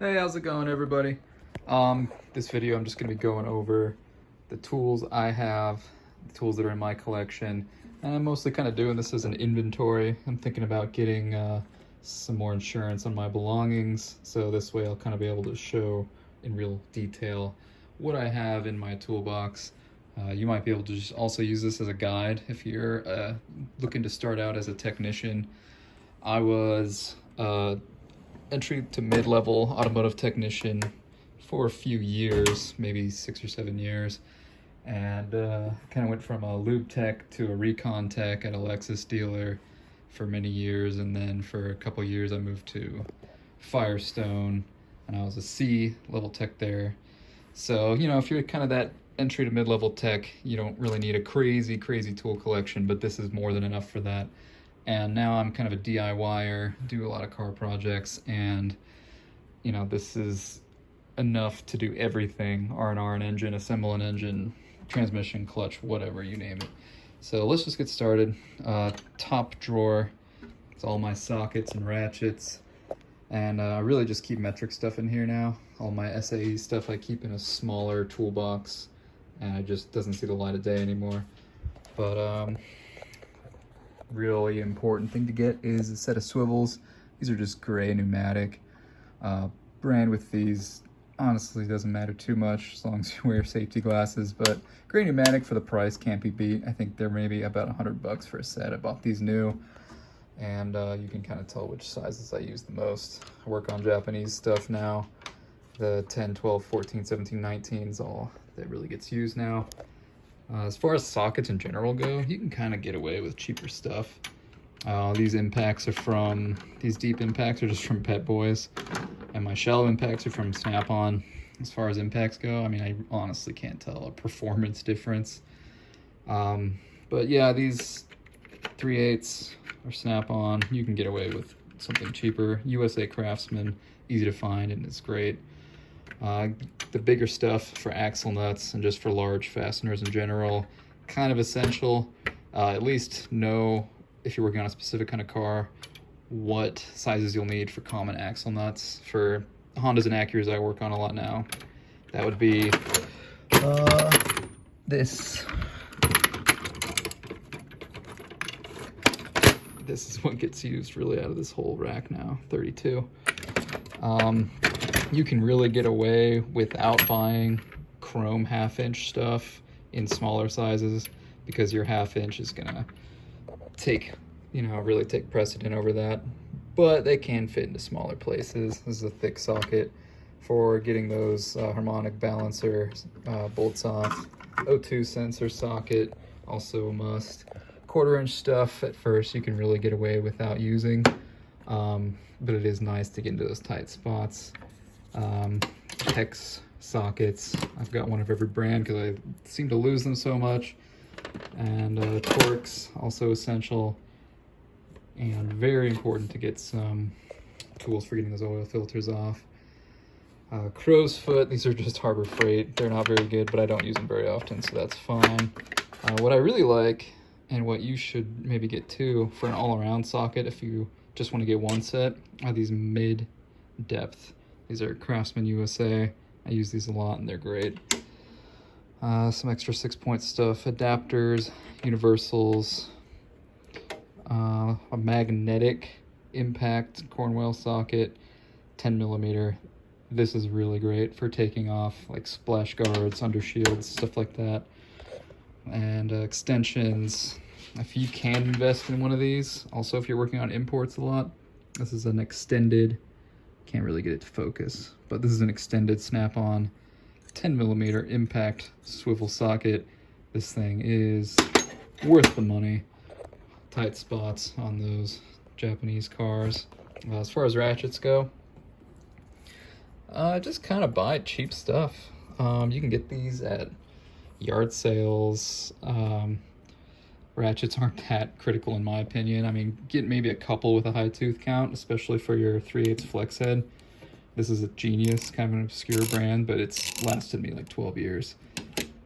Hey, how's it going, everybody? This video I'm just going to be going over the tools I have, the tools that are in my collection, and I'm mostly kind of doing this as an inventory. I'm thinking about getting some more insurance on my belongings, so this way I'll kind of be able to show in real detail what I have in my toolbox. You might be able to just also use this as a guide if you're looking to start out as a technician. I was entry to mid-level automotive technician for a few years, maybe 6 or 7 years, and kind of went from a lube tech to a recon tech at a Lexus dealer for many years, and then for a couple years I moved to Firestone and I was a C level tech there. So, you know, if you're kind of that entry to mid-level tech, you don't really need a crazy tool collection, but this is more than enough for that. And now I'm kind of a DIYer, do a lot of car projects, and you know, this is enough to do everything. R&R an engine, assemble an engine, transmission, clutch, whatever, you name it. So let's just get started. Top drawer, it's all my sockets and ratchets, and I really just keep metric stuff in here now. All my SAE stuff I keep in a smaller toolbox, and it just doesn't see the light of day anymore. But really important thing to get is a set of swivels. These are just gray pneumatic. Brand with these honestly doesn't matter too much as long as you wear safety glasses, but gray pneumatic for the price can't be beat. I think they're maybe about $100 for a set. I bought these new, and you can kind of tell which sizes I use the most. I work on Japanese stuff now. The 10, 12, 14, 17, 19 is all that really gets used now. As far as sockets in general go, you can kind of get away with cheaper stuff. These impacts are from, these deep impacts are just from Pet Boys, and my shallow impacts are from Snap-on. As far as impacts go, I mean, I honestly can't tell a performance difference. But yeah, these 3/8 are Snap-on. You can get away with something cheaper. USA Craftsman, easy to find, and it's great. The bigger stuff for axle nuts and just for large fasteners in general, kind of essential. At least know, if you're working on a specific kind of car, what sizes you'll need for common axle nuts. For Hondas and Acuras I work on a lot now, that would be this. This is what gets used really out of this whole rack now, 32. You can really get away without buying chrome 1/2-inch stuff in smaller sizes, because your 1/2-inch is gonna take, you know, really take precedent over that. But they can fit into smaller places. This is a thick socket for getting those harmonic balancer bolts off. O2 sensor socket, also a must. 1/4-inch stuff at first you can really get away without using, but it is nice to get into those tight spots. Hex sockets, I've got one of every brand because I seem to lose them so much. And Torx, also essential, and very important to get some tools for getting those oil filters off. Crow's foot, these are just Harbor Freight. They're not very good, but I don't use them very often, so that's fine. What I really like, and what you should maybe get too for an all-around socket if you just want to get one set, are these mid-depth. These are Craftsman USA. I use these a lot and they're great. Some extra 6-point stuff, adapters, universals, a magnetic impact Cornwell socket, 10mm. This is really great for taking off like splash guards, under shields, stuff like that. And extensions, if you can invest in one of these. Also, if you're working on imports a lot, this is an extended, can't really get it to focus, but this is an extended Snap-on 10mm impact swivel socket. This thing is worth the money. Tight spots on those Japanese cars. As far as ratchets go, just kind of buy cheap stuff. You can get these at yard sales. Ratchets aren't that critical in my opinion. I mean, get maybe a couple with a high tooth count, especially for your 3/8 flex head. This is a Genius, kind of an obscure brand, but it's lasted me like 12 years.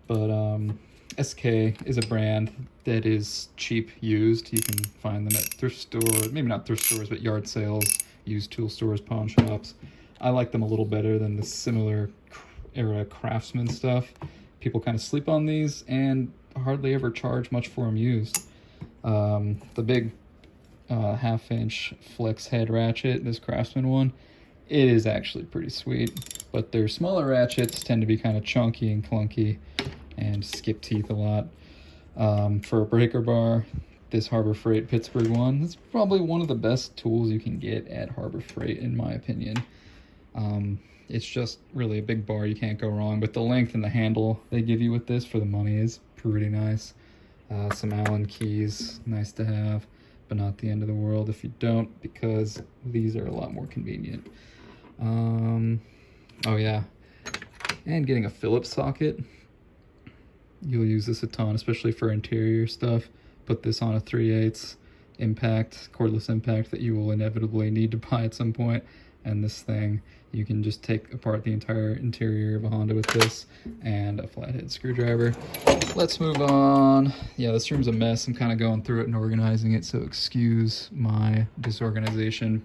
But SK is a brand that is cheap used. You can find them at thrift stores, maybe not thrift stores, but yard sales, used tool stores, pawn shops. I like them a little better than the similar era Craftsman stuff. People kind of sleep on these and hardly ever charge much for them used. The big 1/2-inch flex head ratchet, this Craftsman one, it is actually pretty sweet, but their smaller ratchets tend to be kind of chunky and clunky and skip teeth a lot. For a breaker bar, this Harbor Freight Pittsburgh one is probably one of the best tools you can get at Harbor Freight, in my opinion. It's just really a big bar, you can't go wrong, but the length and the handle they give you with this for the money is pretty nice. Some Allen keys, nice to have, but not the end of the world if you don't, because these are a lot more convenient. Oh yeah, and getting a Phillips socket. You'll use this a ton, especially for interior stuff. Put this on a 3/8 impact, cordless impact that you will inevitably need to buy at some point. And this thing, you can just take apart the entire interior of a Honda with this and a flathead screwdriver. Let's move on. Yeah, this room's a mess. I'm kind of going through it and organizing it, so excuse my disorganization.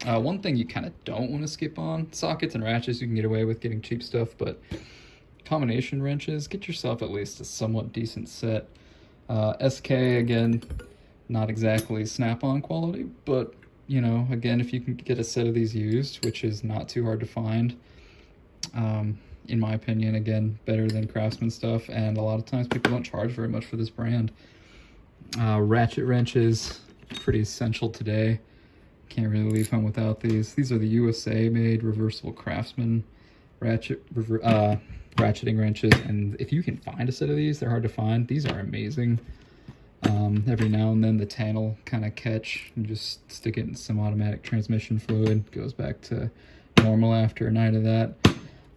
One thing you kind of don't want to skip on, sockets and ratchets you can get away with getting cheap stuff, but combination wrenches, get yourself at least a somewhat decent set. SK, again, not exactly snap-on quality, but you know, again, if you can get a set of these used, which is not too hard to find, in my opinion, again, better than Craftsman stuff, and a lot of times people don't charge very much for this brand. Ratchet wrenches, pretty essential today. Can't really leave home without these. These are the USA-made reversible Craftsman ratcheting wrenches, and if you can find a set of these, they're hard to find. These are amazing. Every now and then the tan will kind of catch, and just stick it in some automatic transmission fluid, goes back to normal after a night of that.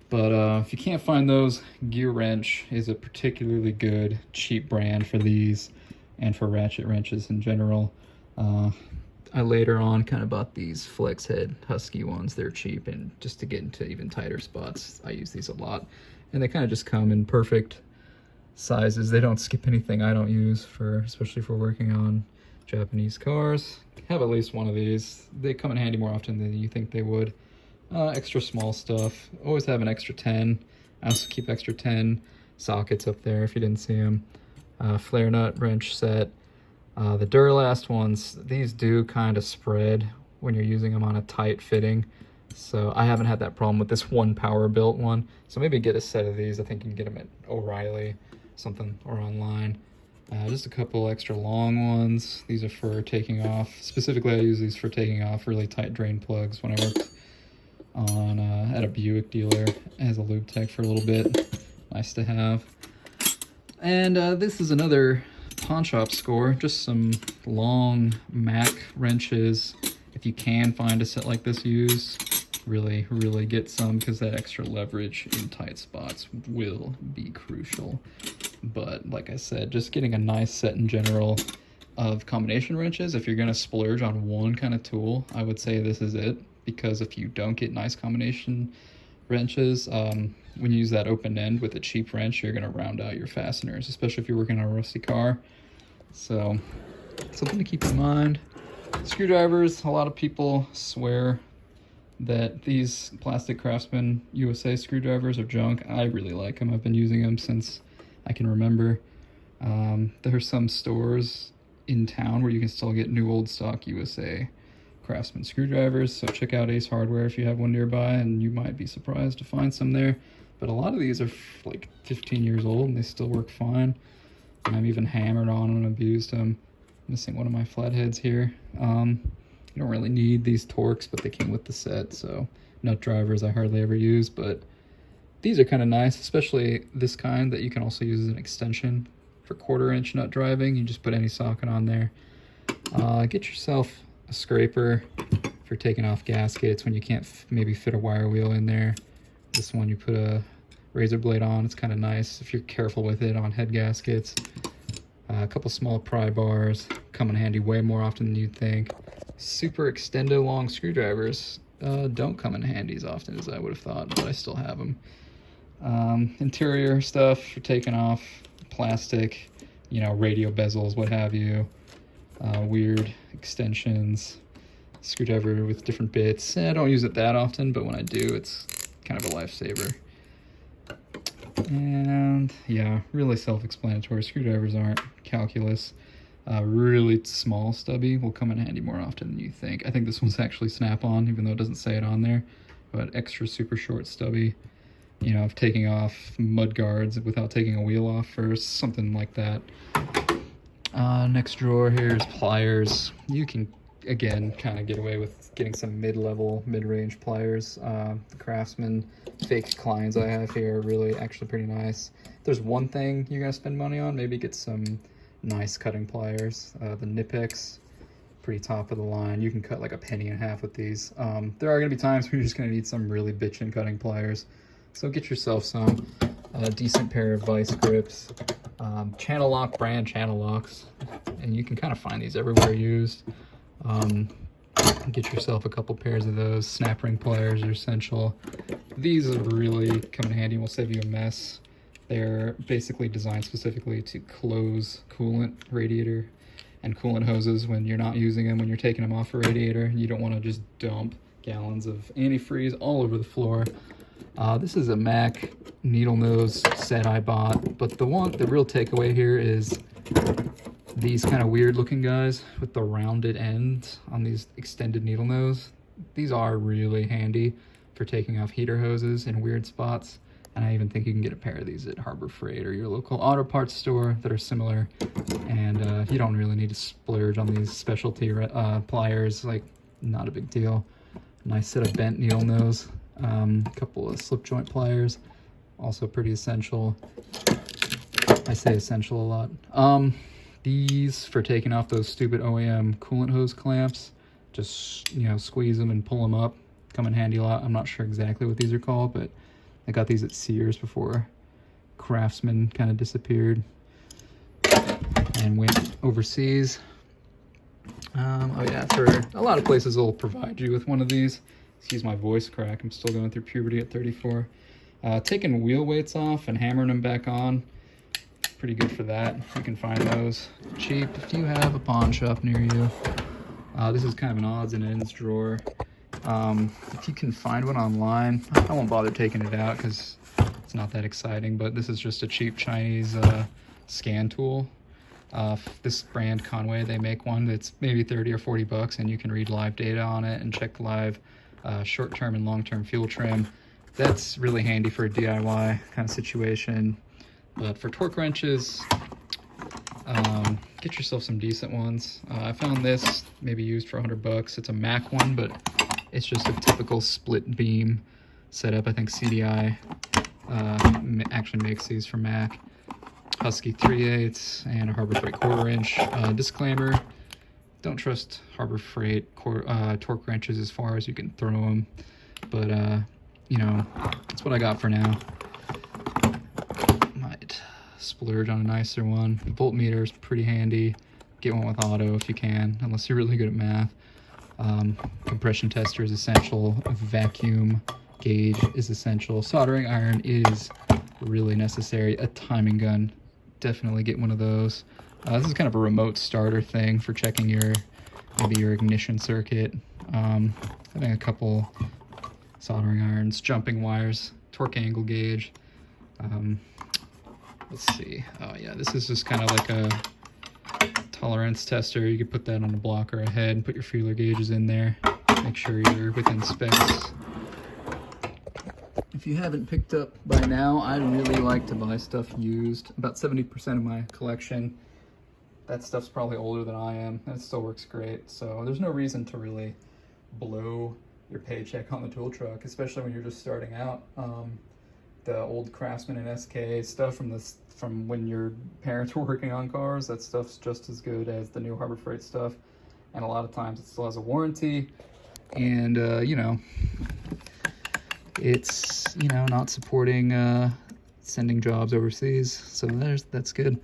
But if you can't find those, Gear Wrench is a particularly good cheap brand for these and for ratchet wrenches in general. I later on kind of bought these flex head Husky ones. They're cheap, and just to get into even tighter spots, I use these a lot. And they kind of just come in perfect sizes. They don't skip anything I don't use, especially for working on Japanese cars. Have at least one of these. They come in handy more often than you think they would. Extra small stuff. Always have an extra 10. I also keep extra 10 sockets up there if you didn't see them. Flare nut wrench set. The Duralast ones, these do kind of spread when you're using them on a tight fitting. So I haven't had that problem with this one power built one. So maybe get a set of these. I think you can get them at O'Reilly something or online. Just a couple extra long ones. These are for taking off. Specifically, I use these for taking off really tight drain plugs when I worked on at a Buick dealer as a lube tech for a little bit. Nice to have. And this is another pawn shop score. Just some long Mac wrenches. If you can find a set like this used, really get some, because that extra leverage in tight spots will be crucial. But like I said, just getting a nice set in general of combination wrenches, if you're going to splurge on one kind of tool, I would say this is it. Because if you don't get nice combination wrenches, when you use that open end with a cheap wrench, you're going to round out your fasteners, especially if you're working on a rusty car. So something to keep in mind. Screwdrivers, a lot of people swear that these plastic Craftsman USA screwdrivers are junk. I really like them. I've been using them since I can remember. There are some stores in town where you can still get new old stock USA Craftsman screwdrivers, so check out Ace Hardware if you have one nearby, and you might be surprised to find some there. But a lot of these are like 15 years old and they still work fine. And I've even hammered on them and abused them. Missing one of my flatheads here. You don't really need these Torx, but they came with the set, so nut drivers I hardly ever use, but these are kind of nice, especially this kind that you can also use as an extension for 1/4 inch nut driving. You just put any socket on there. Get yourself a scraper for taking off gaskets when you can't maybe fit a wire wheel in there. This one you put a razor blade on. It's kind of nice if you're careful with it on head gaskets. A couple small pry bars come in handy way more often than you'd think. Super extendo long screwdrivers don't come in handy as often as I would have thought, but I still have them. Interior stuff for taking off plastic, you know, radio bezels, what have you. Weird extensions. screwdriver with different bits. I don't use it that often, but when I do, it's kind of a lifesaver. And yeah, really self-explanatory. Screwdrivers aren't calculus. Really small stubby will come in handy more often than you think. I think this one's actually snap-on, even though it doesn't say it on there. But extra super short stubby, you know, of taking off mud guards without taking a wheel off first, something like that. Next drawer here is pliers. You can, again, kind of get away with getting some mid-level, mid-range pliers. The Craftsman fake Kleins I have here are really actually pretty nice. If there's one thing you're gonna spend money on, maybe get some nice cutting pliers. The Nipex, pretty top of the line. You can cut like a penny and a half with these. There are gonna be times where you're just gonna need some really bitchin' cutting pliers. So get yourself some. A decent pair of vice grips. Channel lock brand channel locks. And you can kind of find these everywhere used. Get yourself a couple pairs of those. Snap ring pliers are essential. These are really come in handy and will save you a mess. They're basically designed specifically to close coolant radiator and coolant hoses when you're not using them, when you're taking them off a radiator. You don't want to just dump gallons of antifreeze all over the floor. This is a Mac needle nose set I bought, but the real takeaway here is these kind of weird looking guys with the rounded ends on these extended needle nose. These are really handy for taking off heater hoses in weird spots. And I even think you can get a pair of these at Harbor Freight or your local auto parts store that are similar. And you don't really need to splurge on these specialty pliers, like not a big deal. Nice set of bent needle nose. Couple of slip joint pliers, also pretty essential. I say essential a lot. These for taking off those stupid OEM coolant hose clamps. Just, you know, squeeze them and pull them up. Come in handy a lot. I'm not sure exactly what these are called, but I got these at Sears before Craftsman kind of disappeared and went overseas. Oh yeah, for a lot of places they'll provide you with one of these. Excuse my voice crack, I'm still going through puberty at 34. Taking wheel weights off and hammering them back on, pretty good for that. You can find those cheap if you have a pawn shop near you. This is kind of an odds and ends drawer. If you can find one online, I won't bother taking it out because it's not that exciting, but this is just a cheap Chinese scan tool. This brand Conway, they make one that's maybe 30 or 40 bucks, and you can read live data on it and check live short-term and long-term fuel trim. That's really handy for a DIY kind of situation. But for torque wrenches, get yourself some decent ones. I found this maybe used for 100 bucks. It's a Mac one, but it's just a typical split beam setup. I think CDI actually makes these for Mac. Husky 3/8 and a Harbor Freight 1/4 inch. Disclaimer, don't trust Harbor Freight torque wrenches as far as you can throw them. But, you know, that's what I got for now. Might splurge on a nicer one. The voltmeter is pretty handy. Get one with auto if you can, unless you're really good at math. Compression tester is essential. A vacuum gauge is essential. Soldering iron is really necessary. A timing gun, definitely get one of those. This is kind of a remote starter thing for checking maybe your ignition circuit. Having a couple soldering irons, jumping wires, torque angle gauge. Let's see. Oh yeah, this is just kind of like a tolerance tester. You could put that on a block or a head and put your feeler gauges in there. Make sure you're within specs. If you haven't picked up by now, I really like to buy stuff used. About 70% of my collection, that stuff's probably older than I am, and it still works great. So there's no reason to really blow your paycheck on the tool truck, especially when you're just starting out. The old Craftsman and SK stuff from when your parents were working on cars, that stuff's just as good as the new Harbor Freight stuff. And a lot of times it still has a warranty. And, you know, it's, you know, not supporting sending jobs overseas. So that's good.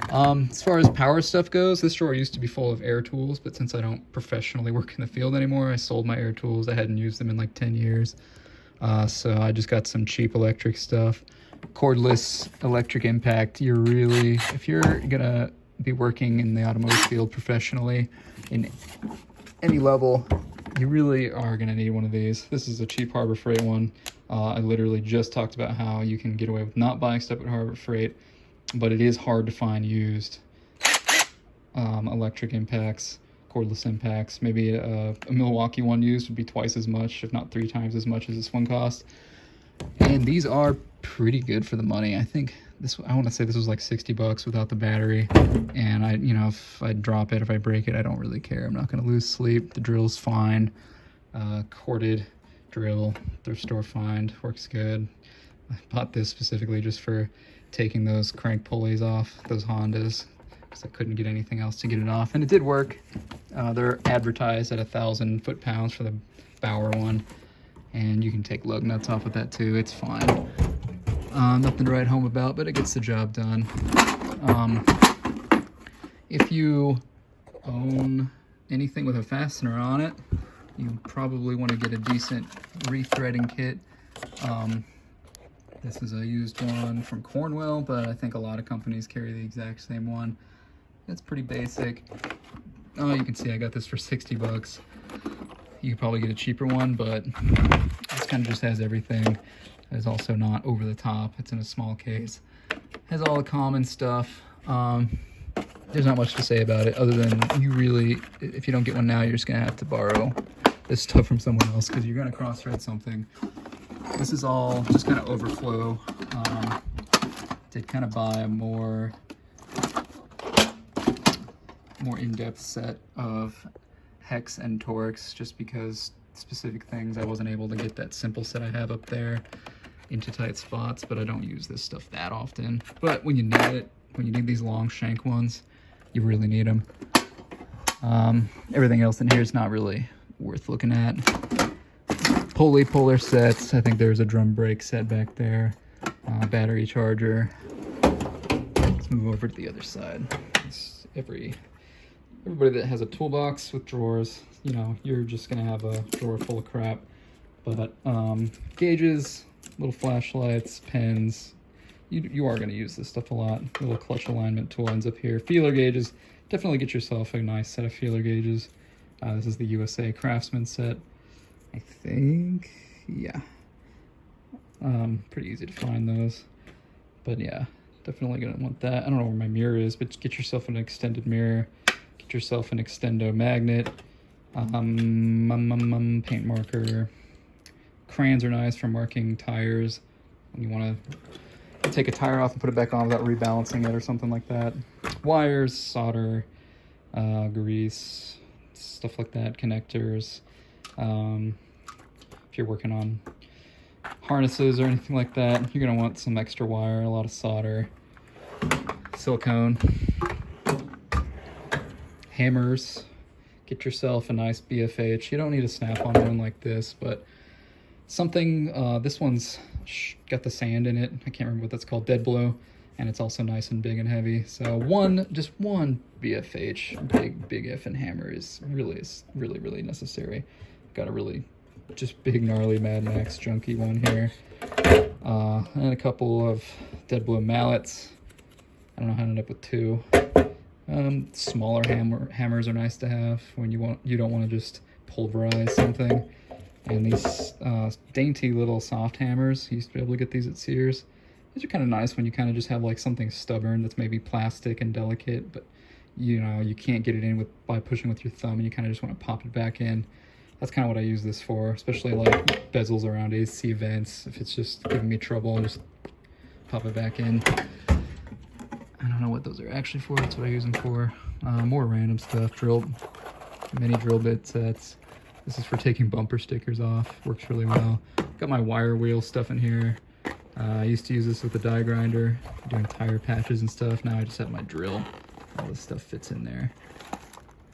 As far as power stuff goes, this drawer used to be full of air tools, but since I don't professionally work in the field anymore, I sold my air tools. I hadn't used them in like 10 years. So I just got some cheap electric stuff. Cordless electric impact. You're really, if you're gonna be working in the automotive field professionally in any level, you really are gonna need one of these. This is a cheap Harbor Freight one. I literally just talked about how you can get away with not buying stuff at Harbor Freight, but it is hard to find used electric impacts, cordless impacts. Maybe a Milwaukee one used would be twice as much, if not 3 times as much as this one cost. And these are pretty good for the money. I think this, I want to say this was like 60 bucks without the battery. And I, you know, if I drop it, if I break it, I don't really care. I'm not going to lose sleep. The drill's fine. Corded drill, thrift store find, works good. I bought this specifically just for taking those crank pulleys off those Hondas, because I couldn't get anything else to get it off, and it did work. They're advertised at 1,000 foot-pounds for the Bauer one, and you can take lug nuts off with that too. It's fine. Nothing to write home about, but it gets the job done. If you own anything with a fastener on it, you probably want to get a decent rethreading kit. This is a used one from Cornwell, but I think a lot of companies carry the exact same one. It's pretty basic. Oh, you can see I got this for 60 bucks. You could probably get a cheaper one, but this kind of just has everything. It's also not over the top. It's in a small case. Has all the common stuff. There's not much to say about it other than you really, if you don't get one now, you're just gonna have to borrow this stuff from someone else because you're gonna cross-thread something. This is all just kind of overflow. Did kind of buy a more in-depth set of hex and Torx just because specific things I wasn't able to get that simple set I have up there into tight spots, but I don't use this stuff that often. But when you need it, when you need these long shank ones, you really need them. Everything else in here is not really worth looking at. Pulley puller sets. I think there's a drum brake set back there. Battery charger. Let's move over to the other side. It's everybody that has a toolbox with drawers, you know, you're just gonna have a drawer full of crap. But gauges, little flashlights, pens. You are gonna use this stuff a lot. Little clutch alignment tool ends up here. Feeler gauges. Definitely get yourself a nice set of feeler gauges. This is the USA Craftsman set. I think, yeah. Pretty easy to find those. But yeah, definitely gonna want that. I don't know where my mirror is, but get yourself an extended mirror. Get yourself an extendo magnet. Paint marker. Crayons are nice for marking tires when you want to take a tire off and put it back on without rebalancing it or something like that. Wires, solder, grease, stuff like that, connectors. If you're working on harnesses or anything like that, you're going to want some extra wire, a lot of solder, silicone, hammers. Get yourself a nice BFH. You don't need a snap-on one like this, but something, this one's got the sand in it. I can't remember what that's called, dead blow, and it's also nice and big and heavy. So just one BFH, big effing hammer is really necessary. Got a really just big gnarly Mad Max junky one here, and a couple of dead blow mallets. I don't know how I ended up with 2. Smaller hammers are nice to have when you don't want to just pulverize something. And these dainty little soft hammers, you used to be able to get these at Sears. These are kind of nice when you kind of just have like something stubborn that's maybe plastic and delicate, but you know, you can't get it in by pushing with your thumb, and you kind of just want to pop it back in. That's kind of what I use this for, especially like bezels around AC vents. If it's just giving me trouble, I'll just pop it back in. I don't know what those are actually for. That's what I use them for. More random stuff. Mini drill bit sets. This is for taking bumper stickers off. Works really well. Got my wire wheel stuff in here. I used to use this with the die grinder, doing tire patches and stuff. Now I just have my drill. All this stuff fits in there.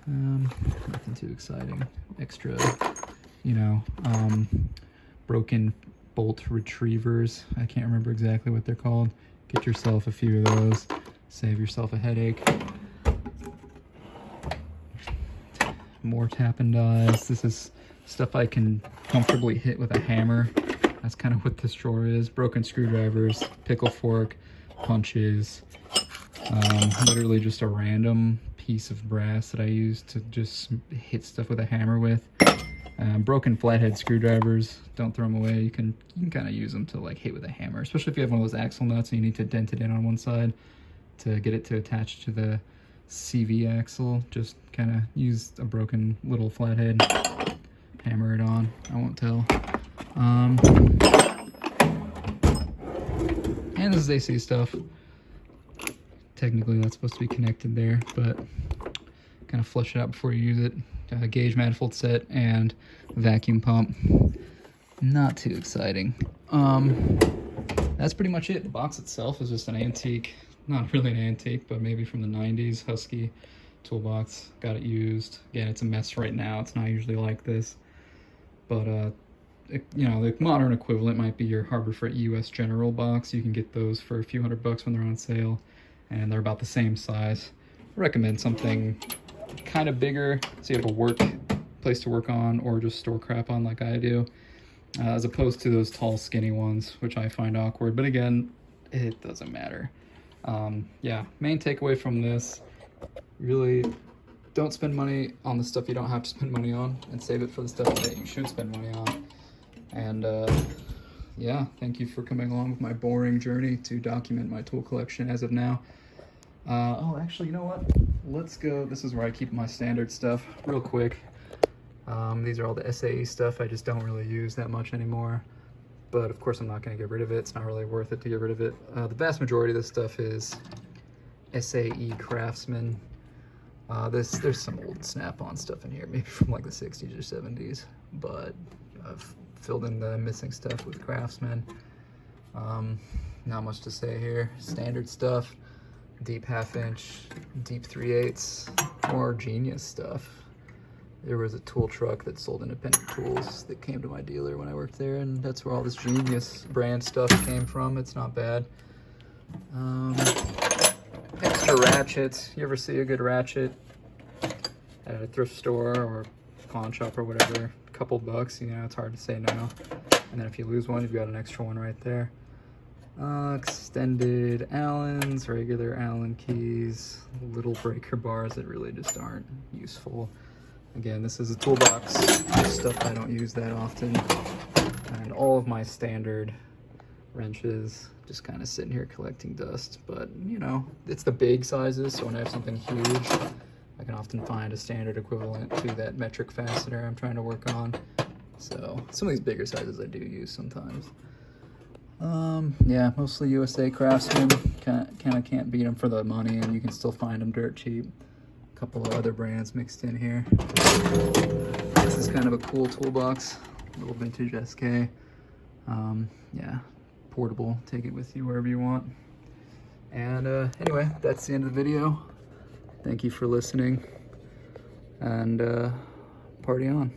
Nothing too exciting. Extra, you know, broken bolt retrievers. I can't remember exactly what they're called. Get yourself a few of those. Save yourself a headache. More tap and dies. This is stuff I can comfortably hit with a hammer. That's kind of what this drawer is. Broken screwdrivers, pickle fork, punches. Literally just a random piece of brass that I use to just hit stuff with a hammer with. Broken flathead screwdrivers, don't throw them away. You can kind of use them to like hit with a hammer, especially if you have one of those axle nuts and you need to dent it in on one side to get it to attach to the CV axle. Just kind of use a broken little flathead, hammer it on. I won't tell. And this is AC stuff. Technically that's supposed to be connected there, but kind of flush it out before you use it. Gauge manifold set and vacuum pump. Not too exciting. That's pretty much it. The box itself is just an antique, not really an antique, but maybe from the 90s Husky toolbox. Got it used. Again, it's a mess right now. It's not usually like this, but you know, the modern equivalent might be your Harbor Freight US General box. You can get those for a few $100 when they're on sale, and they're about the same size. I recommend something kind of bigger so you have a place to work on, or just store crap on like I do, as opposed to those tall skinny ones, which I find awkward, but again, it doesn't matter. Yeah, main takeaway from this: really don't spend money on the stuff you don't have to spend money on, and save it for the stuff that you should spend money on. And yeah, thank you for coming along with my boring journey to document my tool collection as of now. Oh, actually, you know what? Let's go. This is where I keep my standard stuff real quick. These are all the SAE stuff I just don't really use that much anymore. But of course, I'm not going to get rid of it. It's not really worth it to get rid of it. The vast majority of this stuff is SAE Craftsman. There's some old Snap-on stuff in here, maybe from like the 60s or 70s. But I've filled in the missing stuff with Craftsman. Not much to say here. Standard stuff. Deep 1/2 inch, deep 3/8, more Genius stuff. There was a tool truck that sold independent tools that came to my dealer when I worked there, and that's where all this Genius brand stuff came from. It's not bad. Extra ratchets. You ever see a good ratchet at a thrift store or pawn shop or whatever? A couple bucks, you know, it's hard to say no. And then if you lose one, you've got an extra one right there. Extended Allens, regular Allen keys, little breaker bars that really just aren't useful. Again, this is a toolbox, stuff I don't use that often. And all of my standard wrenches, just kind of sitting here collecting dust. But, you know, it's the big sizes, so when I have something huge, I can often find a standard equivalent to that metric fastener I'm trying to work on. So, some of these bigger sizes I do use sometimes. Yeah, mostly USA Craftsman. Kind of can't beat them for the money, and you can still find them dirt cheap. A couple of other brands mixed in here. This is kind of a cool toolbox, little vintage SK. Yeah, portable. Take it with you wherever you want. And anyway, that's the end of the video. Thank you for listening, and party on.